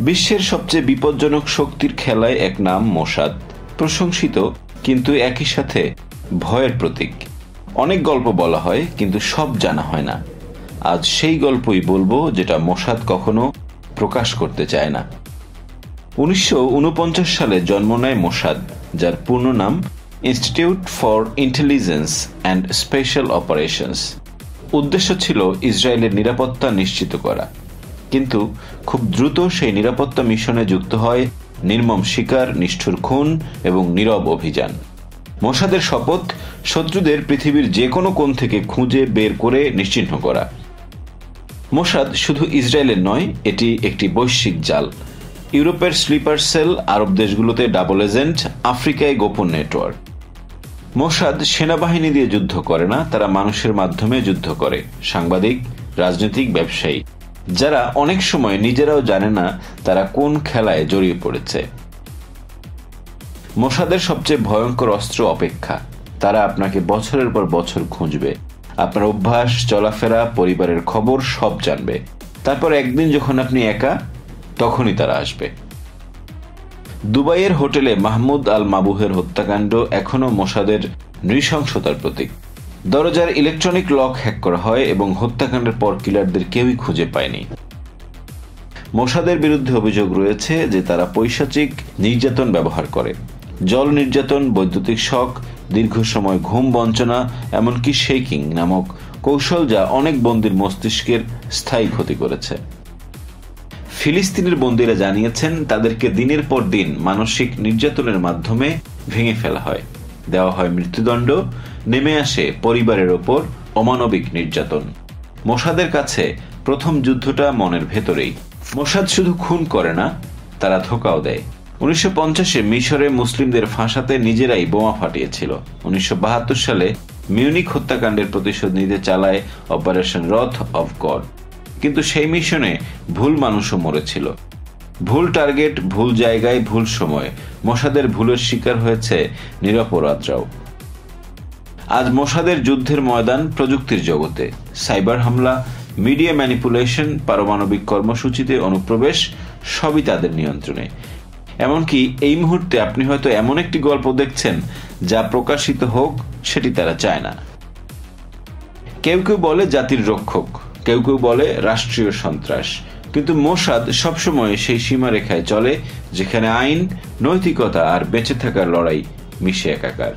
বিশ্বের সবচেয়ে বিপজ্জনক শক্তির খেলায় এক নাম মোসাদ, প্রশংসিত কিন্তু একই সাথে ভয়ের প্রতীক। অনেক গল্প বলা হয় কিন্তু সব জানা হয় না। আজ সেই গল্পই বলবো যেটা মোসাদ কখনো প্রকাশ করতে চায় না। 1949 সালে জন্ম নেয় মোসাদ, যার পূর্ণ নাম institute for intelligence and special operations. উদ্দেশ্য ছিল ইসরায়েলের নিরাপত্তা নিশ্চিত করা, কিন্তু খুব দ্রুত সেই নিরাপত্তা মিশনে যুক্ত হয় নির্মম শিকার, নিষ্ঠুর খুন এবং নীরব অভিযান। মোসাদের শপথ শত্রুদের পৃথিবীর যে কোনো কোণ থেকে খুঁজে বের করে নিশ্চিহ্ন করা। মোসাদ শুধু ইসরায়েলের নয়, এটি একটি বৈশ্বিক জাল। ইউরোপের স্লিপার সেল, আরব দেশগুলোতে ডাবল এজেন্ট, আফ্রিকায় গোপন নেটওয়ার্ক। মোসাদ সেনাবাহিনী দিয়ে যুদ্ধ করে না, তারা মানুষের মাধ্যমে যুদ্ধ করে। সাংবাদিক, রাজনৈতিক, ব্যবসায়ী, যারা অনেক সময় নিজেরাও জানে না তারা কোন খেলায় জড়িয়ে পড়েছে। মোসাদের সবচেয়ে ভয়ঙ্কর অস্ত্র অপেক্ষা। তারা আপনাকে বছরের পর বছর খুঁজবে, আপনার অভ্যাস, চলাফেরা, পরিবারের খবর সব জানবে। তারপর একদিন যখন আপনি একা, তখনই তারা আসবে। দুবাইয়ের হোটেলে মাহমুদ আল মাবুহের হত্যাকাণ্ড এখনো মোসাদের নৃশংসতার প্রতীক। দরজার ইলেকট্রনিক লক হ্যাক করা হয় এবং হত্যাকাণ্ডের পর কিলারদের কেউই খুঁজে পায়নি। মোসাদের বিরুদ্ধে অভিযোগ রয়েছে যে তারা পৈশাচিক নির্যাতন ব্যবহার করে। জল নির্যাতন, বৈদ্যুতিক শক, দীর্ঘ সময় ঘুম বঞ্চনা, এমনকি শেকিং নামক কৌশল, যা অনেক বন্দীর মস্তিষ্কের স্থায়ী ক্ষতি করেছে। ফিলিস্তিনের বন্দীরা জানিয়েছেন তাদেরকে দিনের পর দিন মানসিক নির্যাতনের মাধ্যমে ভেঙে ফেলা হয়, দেওয়া হয় মৃত্যুদণ্ড, নেমে আসে পরিবারের ওপর অমানবিক নির্যাতন। মোসাদের কাছে প্রথম যুদ্ধটা মনের ভেতরেই। মোসাদ শুধু খুন করে না, তারা ধোঁকাও দেয়। 1950-এ মিশরে মুসলিমদের ফাঁসাতে নিজেরাই বোমা ফাটিয়েছিল। 1972 সালে মিউনিক হত্যাকাণ্ডের প্রতিশোধ নিতে চালায় অপারেশন রথ অফ গড। কিন্তু সেই মিশনে ভুল মানুষও মরেছিল। ভুল টার্গেট, ভুল জায়গায়, ভুল সময়। মোসাদের ভুলের শিকার হয়েছে নিরপরাধরাও। আজ মোসাদের যুদ্ধের ময়দান প্রযুক্তির জগতে। সাইবার হামলা, মিডিয়া ম্যানিপুলেশন, পারমাণবিক কর্মসূচিতে অনুপ্রবেশ, সবই তাদের নিয়ন্ত্রণে। এমনকি এই মুহূর্তে আপনি হয়তো এমন একটি গল্প দেখছেন যা প্রকাশিত হোক, সেটি তারা চায় না। কেউ কেউ বলে জাতির রক্ষক, কেউ কেউ বলে রাষ্ট্রীয় সন্ত্রাস, কিন্তু মোসাদ সবসময় সেই সীমারেখায় চলে যেখানে আইন, নৈতিকতা আর বেঁচে থাকার লড়াই মিশে একাকার।